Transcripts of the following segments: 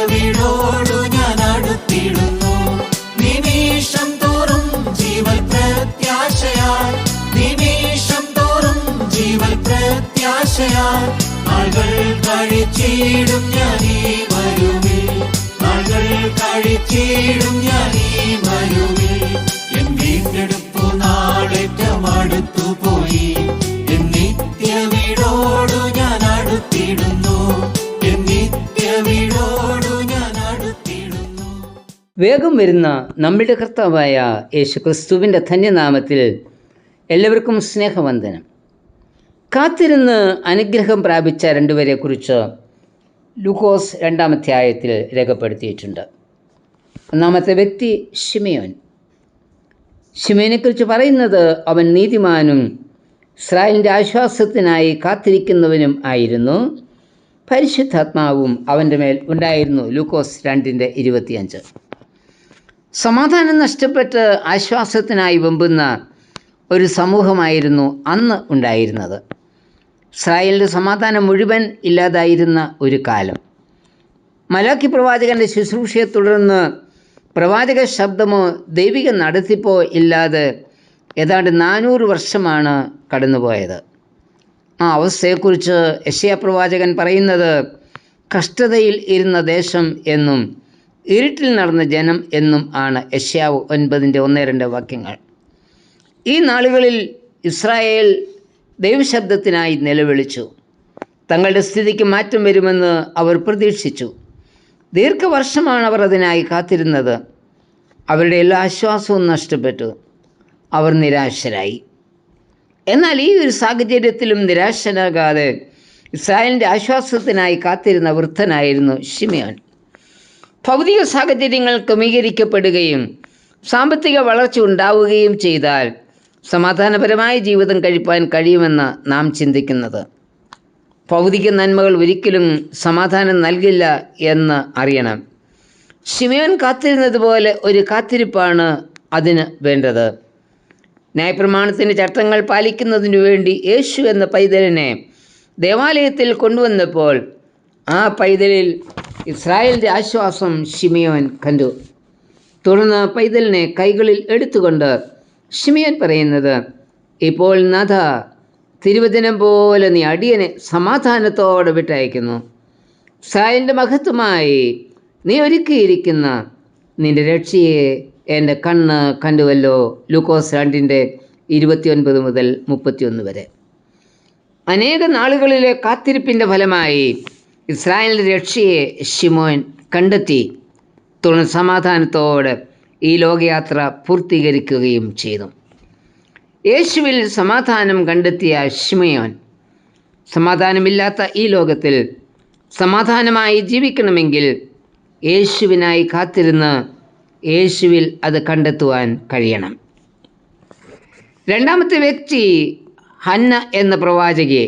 വീടോടു ഞാൻ അടുത്തിടുന്നു. നിമിഷം തോറും ജീവൽ പ്രത്യാശയാൽ, നിമിഷം തോറും ജീവൽ പ്രത്യാശയാൽ, നാളുകൾ കഴിച്ചിടും ഞാൻ ഈ മരുവിൽ, നാളുകൾ കഴിച്ചിടും ഞാൻ ഈ മരുവിൽ. എൻ വീണ്ടെടുപ്പു നാളേറ്റം അടുത്തു പോയി, എൻ നിത്യ വീടോടു ഞാൻ അടുത്തിടുന്നു, എൻ നിത്യ വീടോടു ഞാൻ അടുത്തിടുന്നു. വേഗം വരുന്ന നമ്മുടെ കർത്താവായ യേശു ക്രിസ്തുവിൻ്റെ ധന്യനാമത്തിൽ എല്ലാവർക്കും സ്നേഹവന്ദനം. കാത്തിരുന്ന് അനുഗ്രഹം പ്രാപിച്ച രണ്ടുപേരെക്കുറിച്ച് ലൂക്കോസ് 2-ാം അധ്യായത്തിൽ രേഖപ്പെടുത്തിയിട്ടുണ്ട്. ഒന്നാമത്തെ വ്യക്തി ശിമയോൻ. ശിമയോനെക്കുറിച്ച് പറയുന്നത് അവൻ നീതിമാനും ഇസ്രായേലിൻ്റെ ആശ്വാസത്തിനായി കാത്തിരിക്കുന്നവനും ആയിരുന്നു. പരിശുദ്ധാത്മാവും അവൻ്റെ മേൽ ഉണ്ടായിരുന്നു. ലൂക്കോസ് 2:25. സമാധാനം നഷ്ടപ്പെട്ട് ആശ്വാസത്തിനായി വെമ്പുന്ന ഒരു സമൂഹമായിരുന്നു അന്ന് ഉണ്ടായിരുന്നത്. ഇസ്രായേലിൻ്റെ സമാധാനം മുഴുവൻ ഇല്ലാതായിരുന്ന ഒരു കാലം. മലാക്കി പ്രവാചകൻ്റെ ശുശ്രൂഷയെ തുടർന്ന് പ്രവാചക ശബ്ദമോ ദൈവിക നടത്തിപ്പോ ഇല്ലാതെ ഏതാണ്ട് 400 വർഷമാണ് കടന്നുപോയത്. ആ അവസ്ഥയെക്കുറിച്ച് യെശയ്യാ പ്രവാചകൻ പറയുന്നത് കഷ്ടതയിൽ ഇരുന്ന ദേശം എന്നും ഇരുട്ടിൽ നടന്ന ജനം എന്നും ആണ്. യെശയ്യാവ് 9:1-2 വാക്യങ്ങൾ. ഈ നാളുകളിൽ ഇസ്രായേൽ ദൈവശബ്ദത്തിനായി നിലവിളിച്ചു. തങ്ങളുടെ സ്ഥിതിക്ക് മാറ്റം വരുമെന്ന് അവർ പ്രതീക്ഷിച്ചു. ദീർഘവർഷമാണ് അവർ അതിനായി കാത്തിരുന്നത്. അവരുടെ എല്ലാ ആശ്വാസവും നഷ്ടപ്പെട്ടു. അവർ നിരാശരായി. എന്നാൽ ഈ ഒരു സാഹചര്യത്തിലും നിരാശനാകാതെ ഇസ്രായേലിൻ്റെ ആശ്വാസത്തിനായി കാത്തിരുന്ന വൃദ്ധനായിരുന്നു ശിമയോൻ. ഭൗതിക സാഹചര്യങ്ങൾ ക്രമീകരിക്കപ്പെടുകയും സാമ്പത്തിക വളർച്ച ഉണ്ടാവുകയും ചെയ്താൽ സമാധാനപരമായ ജീവിതം കഴിപ്പാൻ കഴിയുമെന്ന് നാം ചിന്തിക്കുന്നത്. ഭൗതിക നന്മകൾ ഒരിക്കലും സമാധാനം നൽകില്ല എന്ന് അറിയണം. ശിമയോൻ കാത്തിരുന്നത് പോലെ ഒരു കാത്തിരിപ്പാണ് അതിന് വേണ്ടത്. ന്യായപ്രമാണത്തിൻ്റെ ചട്ടങ്ങൾ പാലിക്കുന്നതിനു വേണ്ടി യേശു എന്ന പൈതലിനെ ദേവാലയത്തിൽ കൊണ്ടുവന്നപ്പോൾ ആ പൈതലിൽ ഇസ്രായേലിൻ്റെ ആശ്വാസം ശിമയോൻ കണ്ടു. തുടർന്ന് പൈതലിനെ കൈകളിൽ എടുത്തുകൊണ്ട് ശിമയോൻ പറയുന്നത്, ഇപ്പോൾ നാഥ, തിരുവചനം പോലെ നീ അടിയനെ സമാധാനത്തോടെ വിട്ടയക്കുന്നു. ഇസ്രായേലിൻ്റെ മഹത്വമായി നീ ഒരുക്കിയിരിക്കുന്ന നിൻ്റെ രക്ഷയെ എൻ്റെ കണ്ണ് കണ്ടുവല്ലോ. ലൂക്കോസ് 2:29-31 വരെ. അനേക നാളുകളിലെ കാത്തിരിപ്പിൻ്റെ ഫലമായി ഇസ്രായേലിൻ്റെ രക്ഷയെ ശിമോൻ കണ്ടെത്തി. തുടർന്ന് സമാധാനത്തോടെ ഈ ലോകയാത്ര പൂർത്തീകരിക്കുകയും ചെയ്തു. യേശുവിൽ സമാധാനം കണ്ടെത്തിയ ശിമയോൻ സമാധാനമില്ലാത്ത ഈ ലോകത്തിൽ സമാധാനമായി ജീവിക്കണമെങ്കിൽ യേശുവിനായി കാത്തിരുന്ന് യേശുവിൽ അത് കണ്ടെത്തുവാൻ കഴിയണം. രണ്ടാമത്തെ വ്യക്തി ഹന്ന എന്ന പ്രവാചകിയെ.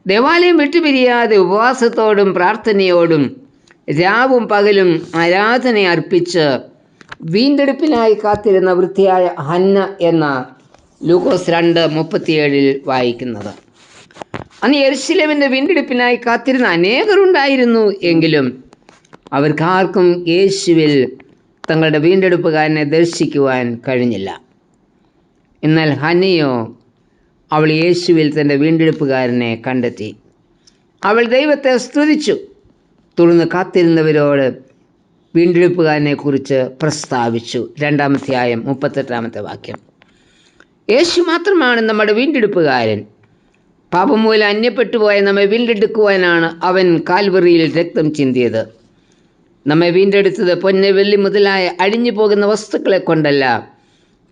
ദേവാലയം വിട്ടുപിരിയാതെ ഉപവാസത്തോടും പ്രാർത്ഥനയോടും രാവും പകലും ആരാധന അർപ്പിച്ച് വീണ്ടെടുപ്പിനായി കാത്തിരുന്ന വൃദ്ധയായ ഹന്ന എന്ന ലൂക്കോസ് 2:37 വായിക്കുന്നത്. അന്ന് യെരുശലേമിൻ്റെ വീണ്ടെടുപ്പിനായി കാത്തിരുന്ന അനേകരുണ്ടായിരുന്നു. എങ്കിലും അവർക്കാർക്കും യേശുവിൽ തങ്ങളുടെ വീണ്ടെടുപ്പുകാരനെ ദർശിക്കുവാൻ കഴിഞ്ഞില്ല. എന്നാൽ ഹന്നയോ, അവൾ യേശുവിൽ തൻ്റെ വീണ്ടെടുപ്പുകാരനെ കണ്ടെത്തി. അവൾ ദൈവത്തെ സ്തുതിച്ചു. തുടർന്ന് കാത്തിരുന്നവരോട് വീണ്ടെടുപ്പുകാരനെക്കുറിച്ച് പ്രസ്താവിച്ചു. 2-ാം അധ്യായം 38-ാമത്തെ വാക്യം. യേശു മാത്രമാണ് നമ്മുടെ വീണ്ടെടുപ്പുകാരൻ. പാപം മൂലം അന്യപ്പെട്ടുപോയ നമ്മെ വീണ്ടെടുക്കുവാനാണ് അവൻ കാൽവറിയിൽ രക്തം ചിന്തിയത്. നമ്മെ വീണ്ടെടുത്തത് പൊന്ന് വെള്ളി മുതലായ അഴിഞ്ഞു പോകുന്ന വസ്തുക്കളെ കൊണ്ടല്ല,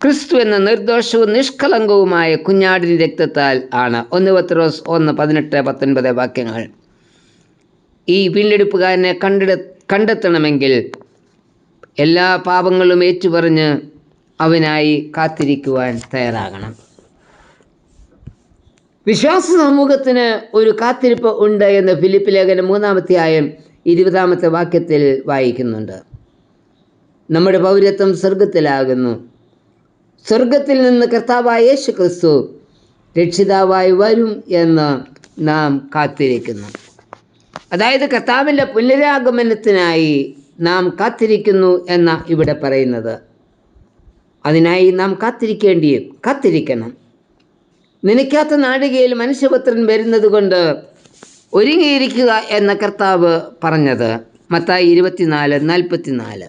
ക്രിസ്തു എന്ന നിർദോഷവും നിഷ്കളങ്കവുമായ കുഞ്ഞാടിൻ്റെ രക്തത്താൽ ആണ്. 1 പത്രോസ് 1:18-19 വാക്യങ്ങൾ. ഈ വീണ്ടെടുപ്പുകാരനെ കണ്ടെത്തണമെങ്കിൽ എല്ലാ പാപങ്ങളും ഏറ്റുപറഞ്ഞ് അവനായി കാത്തിരിക്കുവാൻ തയ്യാറാകണം. വിശ്വാസ സമൂഹത്തിന് ഒരു കാത്തിരിപ്പ് ഉണ്ട് എന്ന് ഫിലിപ്പ് ലേഖനം 3-ാം അധ്യായം 20-ാമത്തെ വാക്യത്തിൽ വായിക്കുന്നുണ്ട്. നമ്മുടെ പൗരത്വം സ്വർഗത്തിലാകുന്നു. സ്വർഗത്തിൽ നിന്ന് കർത്താവായ യേശു ക്രിസ്തു രക്ഷിതാവായി വരും എന്ന് നാം കാത്തിരിക്കുന്നു. അതായത് കർത്താവിൻ്റെ പുനരാഗമനത്തിനായി നാം കാത്തിരിക്കുന്നു എന്ന ഇവിടെ പറയുന്നത്. അതിനായി നാം കാത്തിരിക്കണം. നനയ്ക്കാത്ത നാഴികയിൽ മനുഷ്യപുത്രൻ വരുന്നത് കൊണ്ട് ഒരുങ്ങിയിരിക്കുക എന്ന കർത്താവ് പറഞ്ഞത് മത്തായി 24:44.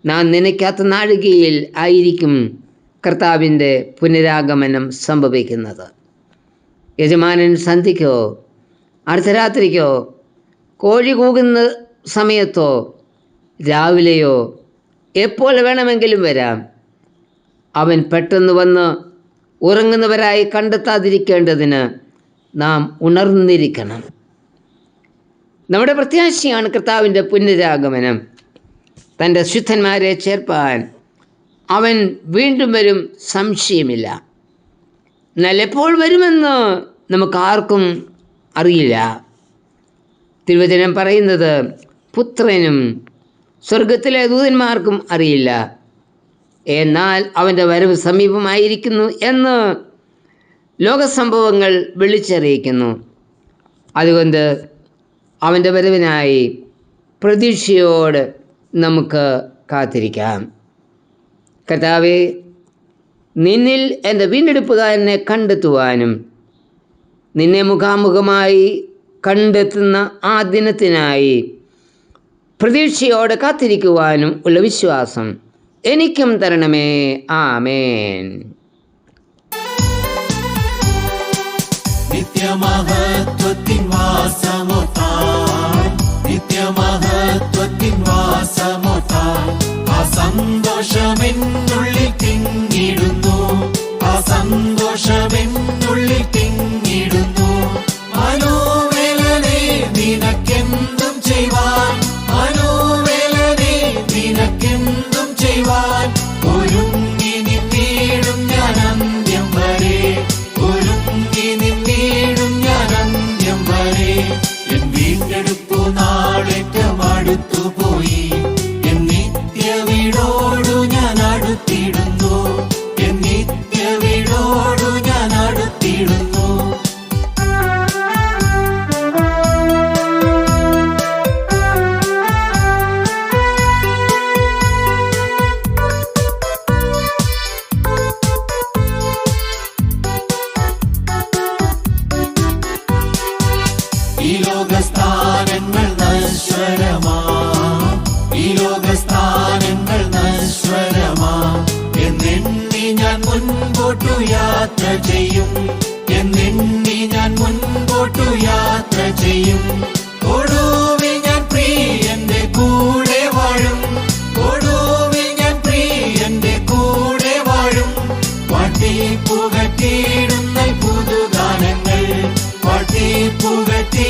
നാം നനയ്ക്കാത്ത നാഴികയിൽ ആയിരിക്കും കർത്താവിൻ്റെ പുനരാഗമനം സംഭവിക്കുന്നത്. യജമാനൻ സന്ധ്യയ്ക്കോ അർദ്ധരാത്രിക്കോ കോഴി കൂകുന്ന സമയത്തോ രാവിലെയോ എപ്പോൾ വേണമെങ്കിലും വരാം. അവൻ പെട്ടെന്ന് വന്ന് ഉറങ്ങുന്നവരായി കണ്ടെത്താതിരിക്കേണ്ടതിന് നാം ഉണർന്നിരിക്കണം. നമ്മുടെ പ്രത്യാശയാണ് കർത്താവിൻ്റെ പുനരാഗമനം. തൻ്റെ ശുദ്ധന്മാരെ ചേർപ്പാൻ അവൻ വീണ്ടും വരും, സംശയമില്ല. എന്നാൽ എപ്പോൾ വരുമെന്ന് നമുക്കാർക്കും അറിയില്ല. തിരുവചനം പറയുന്നത് പുത്രനും സ്വർഗത്തിലെ ദൂതന്മാർക്കും അറിയില്ല. എന്നാൽ അവൻ്റെ വരവ് സമീപമായിരിക്കുന്നു എന്ന് ലോകസംഭവങ്ങൾ വിളിച്ചറിയിക്കുന്നു. അതുകൊണ്ട് അവൻ്റെ വരവിനായി പ്രതീക്ഷയോട് നമുക്ക് കാത്തിരിക്കാം. കർത്താവേ, നിന്നിൽ എൻ്റെ വീണ്ടെടുപ്പുകാരനെ കണ്ടെത്തുവാനും നിന്നെ മുഖാമുഖമായി കണ്ടെത്തുന്ന ആ ദിനത്തിനായി പ്രതീക്ഷയോടെ കാത്തിരിക്കുവാനും ഉള്ള വിശ്വാസം എനിക്കും തരണമേ. ആമേൻ. നിത്യമഹത്വത്തിൻ വാസമൊത്താൻ, നിത്യമഹത്വത്തിൻ വാസമൊത്താൻ, ആ സന്തോഷമെന്നുള്ളിൽ തിങ്ങിടുന്നു, ആ സന്തോഷമെന്നുള്ളിൽ തിങ്ങിടുന്നു. മനോവേലനെ നിനക്കെന്തും ചെയ്യുവാൻ, മനോവേലനെ നിനക്കെന്തും ചെയ്യുവാൻ ഒരുങ്ങി നിന്നിടും ഞാൻ അന്ത്യം വരെ, ഒരുങ്ങി നിന്നിടും ഞാൻ അന്ത്യം വരെ. എൻ വീണ്ടെടുപ്പു നാളേറ്റം അടുത്തുപോയി, എൻ നിത്യ വീടോടു ഞാൻ അടുത്തിടുന്നു, എൻ നിത്യ വീടോടു ഞാൻ അടുത്തിടുന്നു. ഈ ലോകസ്ഥാനങ്ങൾ നശ്വരമാ, ഈ ലോകസ്ഥാനങ്ങൾ നശ്വരമാ. എന്നെണ്ണി ഞാൻ മുൻപോട്ടു യാത്ര ചെയ്യും, എന്നെണ്ണി ഞാൻ മുൻപോട്ടു യാത്ര ചെയ്യും. ഒടുവിൽ ഞാൻ പ്രിയന്റെ കൂടെ വാഴും, ഒടുവിൽ ഞാൻ പ്രിയന്റെ കൂടെ വാഴും. പാട്ടിപ്പുകട്ടിടുന്ന പുതുഗാനങ്ങൾ, പാട്ടിപ്പുകട്ടി